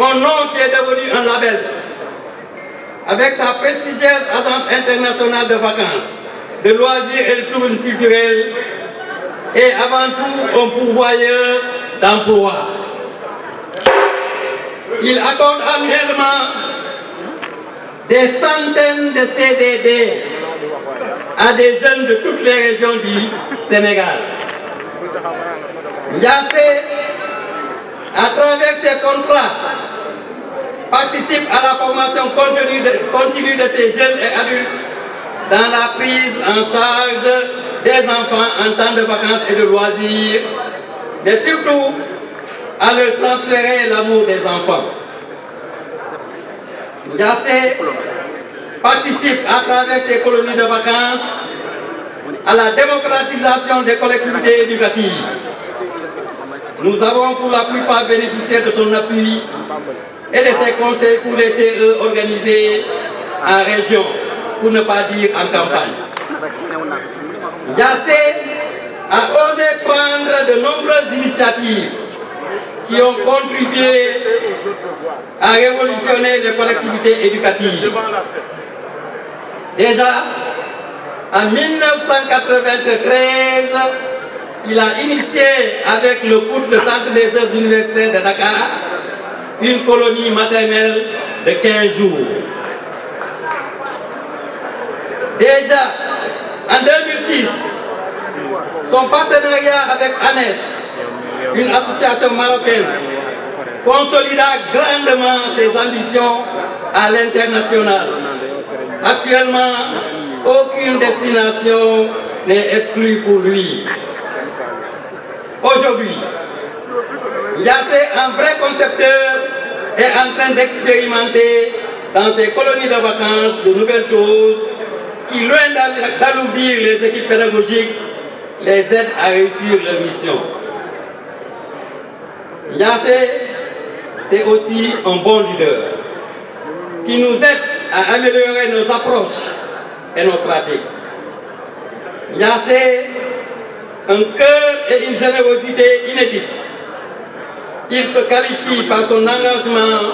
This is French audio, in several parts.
Un nom qui est devenu un label, avec sa prestigieuse agence internationale de vacances, de loisirs et de tourisme culturel, et avant tout un pourvoyeur d'emploi. Il accorde annuellement des centaines de CDD à des jeunes de toutes les régions du Sénégal. Ndiassé, à travers ses contrats, participe à la formation continue de ces jeunes et adultes dans la prise en charge des enfants en temps de vacances et de loisirs, mais surtout à leur transférer l'amour des enfants. Ndiassé participe à travers ces colonies de vacances à la démocratisation des collectivités éducatives. Nous avons pour la plupart bénéficié de son appui et de ses conseils pour les CE organisés en région, pour ne pas dire en campagne. Ndiassé a osé prendre de nombreuses initiatives qui ont contribué à révolutionner les collectivités éducatives. Déjà, en 1993, il a initié avec le COUD, le Centre des œuvres universitaires de Dakar, une colonie maternelle de 15 jours. Déjà, en 2006, son partenariat avec ANES, une association marocaine, consolida grandement ses ambitions à l'international. Actuellement, aucune destination n'est exclue pour lui. Aujourd'hui, Ndiassé, un vrai concepteur, est en train d'expérimenter dans ses colonies de vacances de nouvelles choses qui, loin d'alourdir les équipes pédagogiques, les aident à réussir leur mission. Ndiassé, c'est aussi un bon leader qui nous aide à améliorer nos approches et nos pratiques. Ndiassé, un cœur et une générosité inédite. Il se qualifie par son engagement,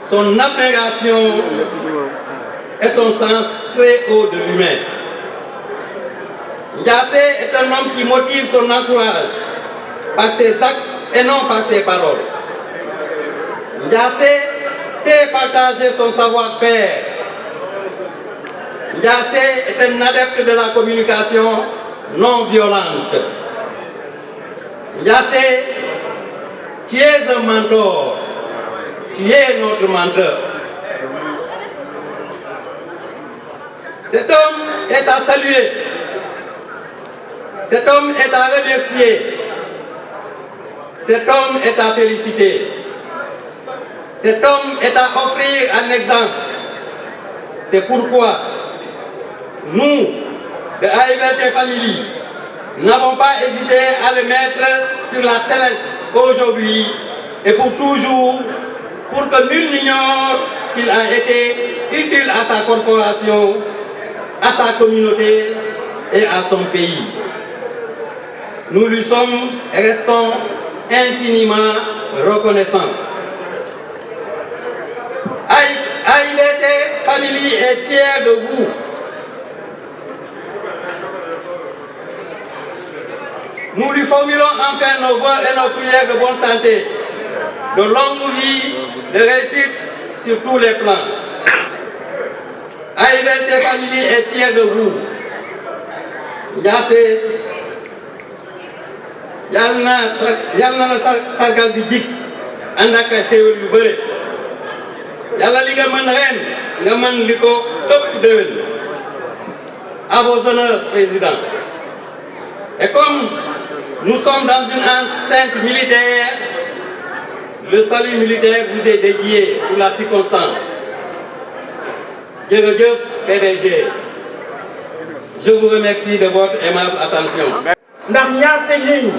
son abnégation et son sens très haut de l'humain. Ndiassé est un homme qui motive son entourage par ses actes et non par ses paroles. Ndiassé sait partager son savoir-faire. Ndiassé est un adepte de la communication non violente. Ndiassé, tu es un mentor, tu es notre mentor. Cet homme est à saluer, cet homme est à remercier, cet homme est à féliciter, cet homme est à offrir un exemple. C'est pourquoi nous, de AIVLT Family, n'avons pas hésité à le mettre sur la sellette aujourd'hui et pour toujours, pour que nul n'ignore qu'il a été utile à sa corporation, à sa communauté et à son pays. Nous lui sommes et restons infiniment reconnaissants. AIBT Family est fier de vous. Nous lui formulons enfin nos vœux et nos prières de bonne santé, de longue vie, de réussite sur tous les plans. AIBT Family est fier de vous. Ndiassé yàlla na sargal di jik ànd ak xéewal yu bëre yàlla li nga mën ren nga mën li ko ëpp déwén. À vos honneurs, Président. Et comme nous sommes dans une enceinte militaire, le salut militaire vous est dédié pour la circonstance. Jërëjëf PDG. Je vous remercie de votre aimable attention. ndax Ndiassé ñi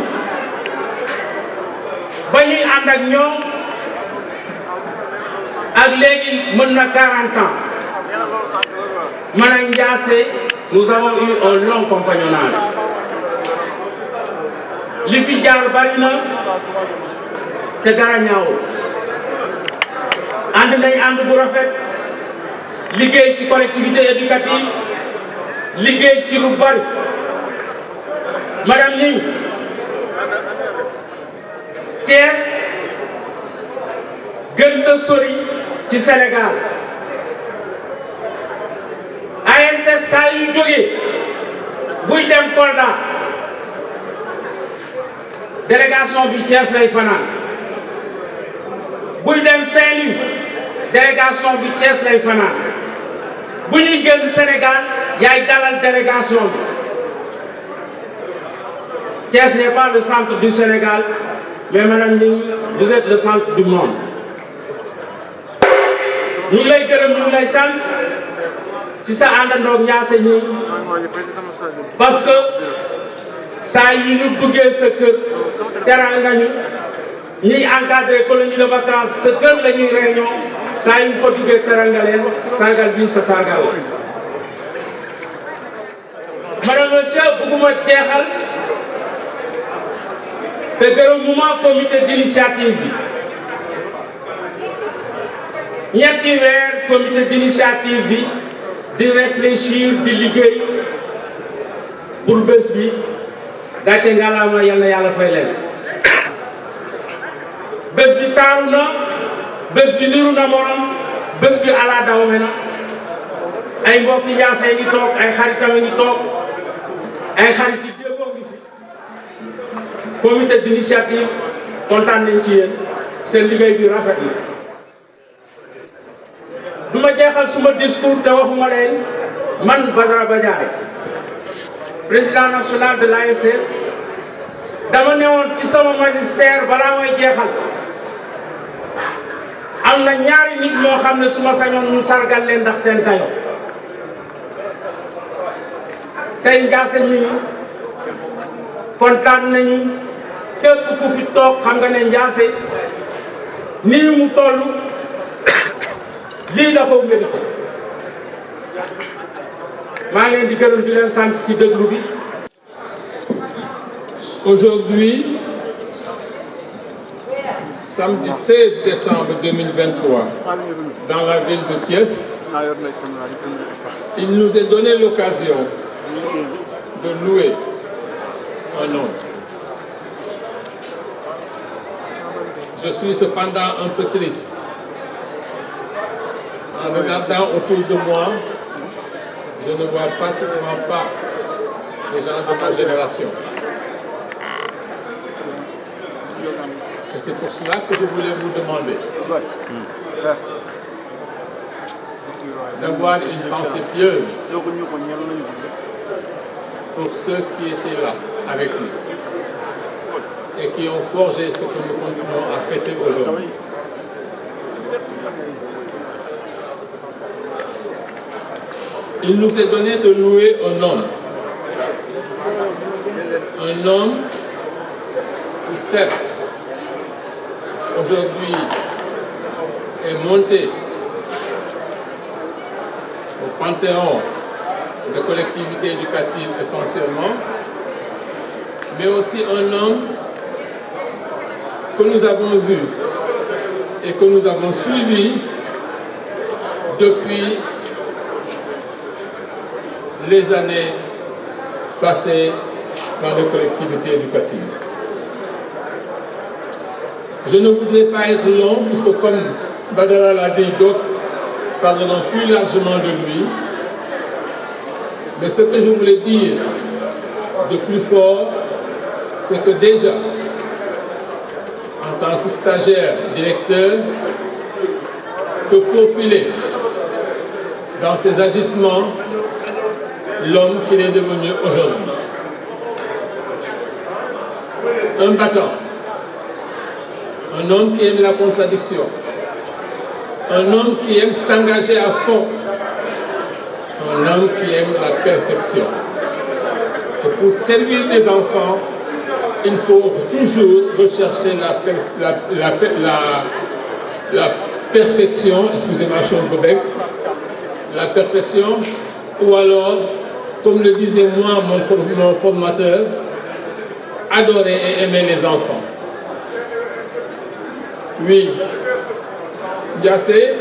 ba ñuy ànd ak ñoom ak léegi mën na 40 ans man ak Ndiassé nous avons eu un long compagnonnage. li fi jaar bari na te dara ñaawul ànd nañ ànd bu rafet liggéey ci collectivité éducative liggéey ci lu bari. Madame Ning, Thiès gën a sori ci Sénégal ASS saa yu jógee buy dem Kolda délégation bi Thiès lay fanaan buy dem Saint-Louis délégation bi Thiès lay fanaan bu ñuy génn Sénégal yaay dalal délégation bi. Thiès n'est pas le centre du Sénégal, mais Madame Ning, vous êtes le centre du monde. Nous lay gërëm ñu lay sant ci sa àndandoo Ndiassé ñi parce que saa yi ñu duggee sa kër teral nga ñu ñiy encadré colonie de vacances sa kër la ñuy réunion saa yi ñu fa duggee teral nga leen sargal bi sa sargal. Madame monsieur bëgguma jeexal te gërëmuma comité d'initiative bi ñetti weer comité d'initiative bi di réfléchir di liggéey pour bés bi gàcce ngalaama yal na yàlla fay leen. bés bi taaru na bés bi niru na morom bés bi ala dawme na ay mbokki Ndiassé ngi toog ay xaritam ngi toog ay xarit yi déggoo ngi fi. Comité d'initiative kontaan nañ ci yéen seen liggéey bi rafet na. du ma jeexal suma discours te waxuma leen man Badara Badiaye président national de l'ASS dama newoon ci sama magistère balaa may jeexal am na ñaari nit ñoo xam ne suma sañoon ñu sargal leen ndax seen dayo tey Ndiassé ñi kontaan nañu. képp ku fi toog xam nga ne Ndiassé nii mu toll lii la ko mérité maa ngi leen di gërëm di leen sant ci déglu bi. Aujourd'hui, samedi 16 décembre 2023, dans la ville de Thiès, il nous est donné l'occasion de louer un homme. Je suis cependant un peu triste. En regardant autour de moi, je ne vois pratiquement pas les gens de ma génération. Et c'est pour cela que je voulais vous demander d'avoir une pensée pieuse pour ceux qui étaient là avec nous et qui ont forgé ce que nous continuons à fêter aujourd'hui. Il nous est donné de louer un homme qui certes aujourd'hui est monté au panthéon de collectivités éducatives essentiellement, mais aussi un homme que nous avons vu et que nous avons suivi depuis les années passées dans les collectivités éducatives. Je ne voudrais pas être long, puisque comme Badara l'a dit, d'autres parleront plus largement de lui. Mais ce que je voulais dire de plus fort, c'est que déjà, en tant que stagiaire, directeur, se profilait dans ses agissements l'homme qu'il est devenu aujourd'hui. Un battant, un homme qui aime la contradiction, un homme qui aime s'engager à fond, un homme qui aime la perfection. Et pour servir des enfants, il faut toujours rechercher la perfection, excusez-moi, je suis un peu bec, la perfection, ou alors, comme le disait moi mon formateur, adorer et aimer les enfants. Oui, Yassé,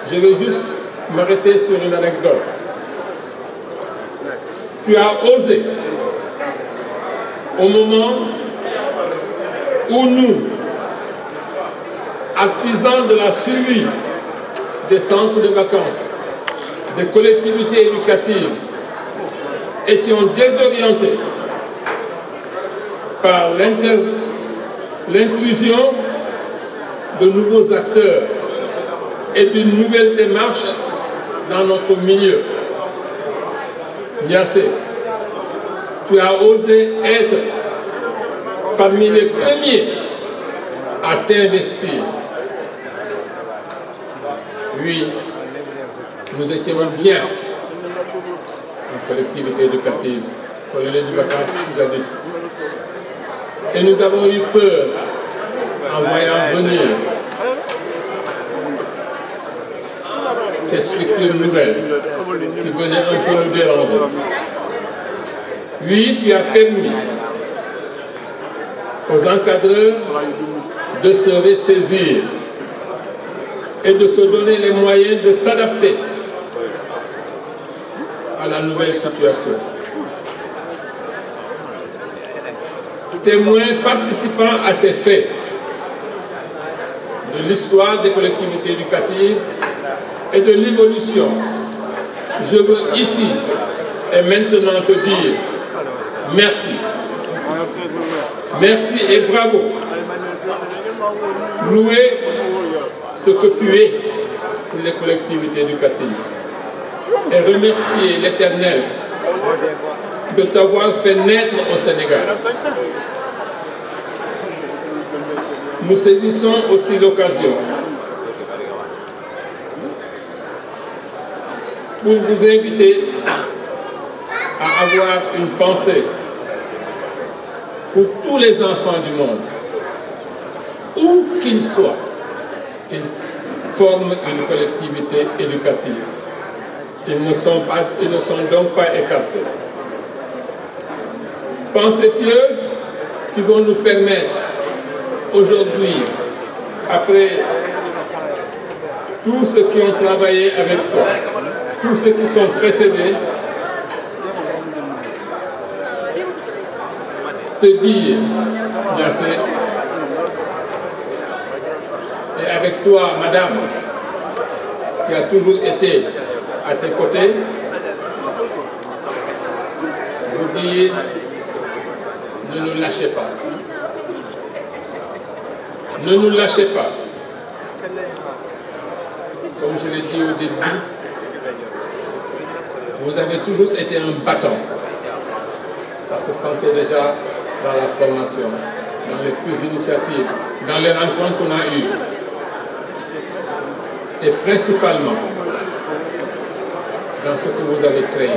je vais juste m'arrêter sur une anecdote. Tu as osé, au moment où nous, artisans de la survie des centres de vacances, des collectivités éducatives, étions désorientés par l'intrusion de nouveaux acteurs et d'une nouvelle démarche dans notre milieu. Yassé, tu as osé être parmi les premiers à t'investir. Oui, nous étions bien en collectivité éducative, colonie de vacances jadis. Et nous avons eu peur en voyant venir ces structures nouvelles qui venaient un peu nous déranger. Oui, tu as permis aux encadreurs de se ressaisir et de se donner les moyens de s'adapter à la nouvelle situation. Témoin participant à ces faits de l'histoire des collectivités éducatives et de l'évolution, je veux ici et maintenant te dire merci. Merci et bravo. Louer ce que tu es pour les collectivités éducatives et remercier l'Éternel de t'avoir fait naître au Sénégal. Nous saisissons aussi l'occasion pour vous inviter à avoir une pensée pour tous les enfants du monde, où qu'ils soient, ils forment une collectivité éducative. Ils ne sont donc pas écartés. Pensées pieuses qui vont nous permettre aujourd'hui, après tous ceux qui ont travaillé avec toi, tous ceux qui sont précédés, te dire, Yassé, et avec toi, madame, qui a toujours été à tes côtés, vous dire, ne nous lâchez pas. Ne nous lâchez pas. Comme je l'ai dit au début, vous avez toujours été un battant. Ça se sentait déjà dans la formation, dans les prises d'initiative, dans les rencontres qu'on a eues. Et principalement dans ce que vous avez créé.